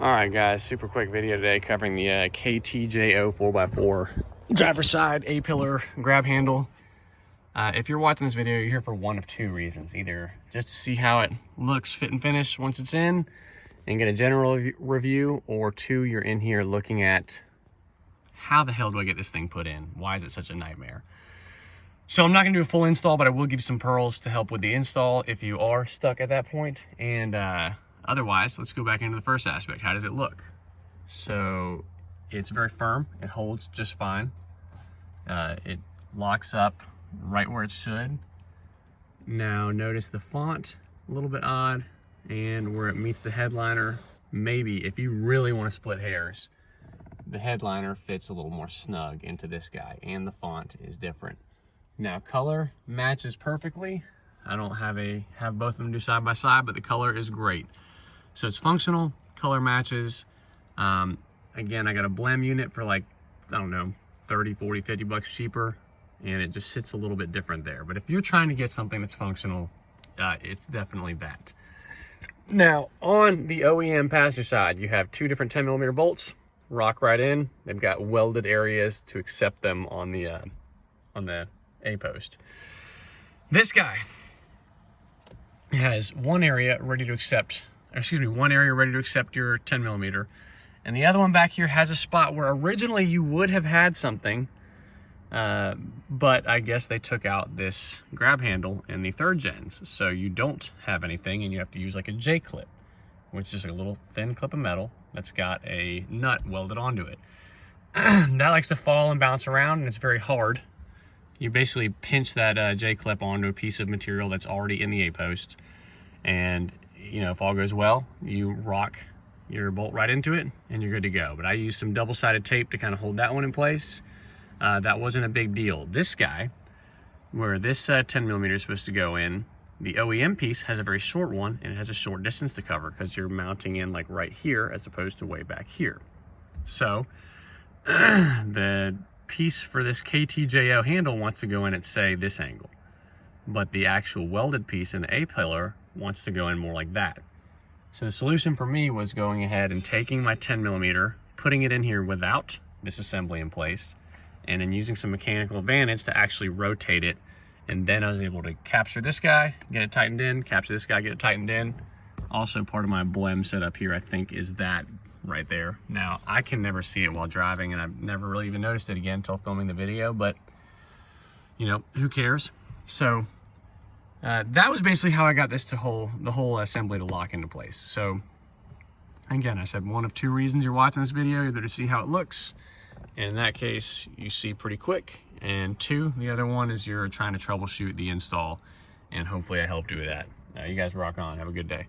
All right, guys, super quick video today covering the KTJO 4x4 driver's side A-pillar grab handle. If you're watching this video, you're here for one of two reasons. Either just to see how it looks fit and finish once it's in and get a general review, or two, you're in here looking at how the hell do I get this thing put in? Why is it such a nightmare? So I'm not gonna do a full install, but I will give you some pearls to help with the install if you are stuck at that point. And otherwise, let's go back into the first aspect. How does it look? So it's very firm. It holds just fine. It locks up right where it should. Now notice the font, a little bit odd, and where it meets the headliner, maybe if you really want to split hairs, the headliner fits a little more snug into this guy, and the font is different. Now color matches perfectly. I don't have both of them do side by side, but the color is great. So it's functional, color matches. Again, I got a blem unit for like, I don't know, 30, 40, 50 bucks cheaper, and it just sits a little bit different there. But if you're trying to get something that's functional, it's definitely that. Now, on the OEM passenger side, you have two different 10mm bolts, rock right in. They've got welded areas to accept them on the A-post. This guy has one area ready to accept your 10mm, and the other one back here has a spot where originally you would have had something, but I guess they took out this grab handle in the third gens, so you don't have anything, and you have to use like a J-clip, which is a little thin clip of metal that's got a nut welded onto it. That likes to fall and bounce around, and it's very hard. You basically pinch that J-clip onto a piece of material that's already in the A-post, and you know, if all goes well, you rock your bolt right into it and you're good to go. But I used some double-sided tape to kind of hold that one in place. That wasn't a big deal. This guy, where this 10mm is supposed to go in, the OEM piece has a very short one, and it has a short distance to cover because you're mounting in like right here as opposed to way back here. So the piece for this KTJO handle wants to go in at, say, this angle, but the actual welded piece in the A-pillar wants to go in more like that. So the solution for me was going ahead and taking my 10mm, putting it in here without this assembly in place, and then using some mechanical advantage to actually rotate it. And then I was able to capture this guy, get it tightened in, capture this guy, get it tightened in. Also part of my blem setup here, I think, is that right there. Now, I can never see it while driving, and I've never really even noticed it again until filming the video, but you know, who cares? So that was basically how I got this the whole assembly to lock into place. So again, I said one of two reasons you're watching this video: either to see how it looks, and in that case you see pretty quick, and two, the other one is you're trying to troubleshoot the install, and hopefully I helped you with that. You guys rock on. Have a good day.